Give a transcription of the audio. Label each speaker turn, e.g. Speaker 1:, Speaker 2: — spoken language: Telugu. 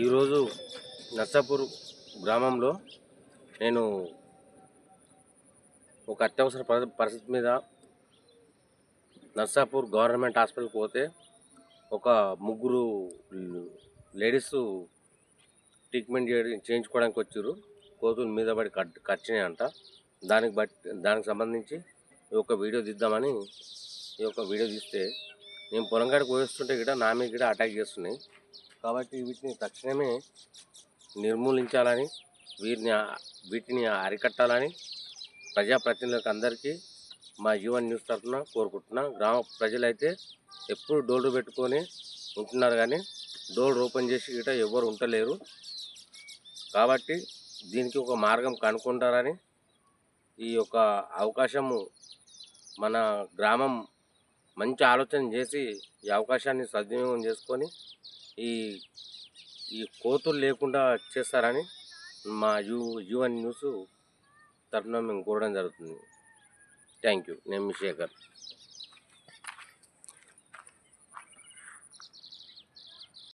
Speaker 1: ఈరోజు నర్సాపూర్ గ్రామంలో నేను ఒక అత్యవసర పరిస్థితి మీద నర్సాపూర్ గవర్నమెంట్ హాస్పిటల్కి పోతే ఒక ముగ్గురు లేడీస్ ట్రీట్మెంట్ చేయించుకోవడానికి వచ్చారు. కోతులు మీద పడి కరిచినాయంట. దానికి సంబంధించి ఈ యొక్క వీడియో తీద్దామని ఈ యొక్క వీడియో తీస్తే, నేను పొలంగాడికి పోయిస్తుంటే కూడా నా మీద కూడా అటాక్ చేస్తున్నాయి. కాబట్టి వీటిని తక్షణమే నిర్మూలించాలని, వీటిని అరికట్టాలని ప్రజాప్రతినిధులకు అందరికీ మా జీవన్ న్యూస్ తరఫున కోరుకుంటున్నా. గ్రామ ప్రజలైతే ఎప్పుడు డోర్లు పెట్టుకొని ఉంటున్నారు, కానీ డోర్లు ఓపెన్ చేసి గిట ఎవరు ఉండలేరు. కాబట్టి దీనికి ఒక మార్గం కనుక్కుంటారని ఈ యొక్క అవకాశము మన గ్రామం మంచి ఆలోచన చేసి ఈ అవకాశాన్ని సద్వినియోగం చేసుకొని ఈ కోతులు లేకుండా చేస్తారని మా జీవన్ న్యూస్ తరఫున మేము కోరడం జరుగుతుంది. Thank you. నేను మీ శేఖర్.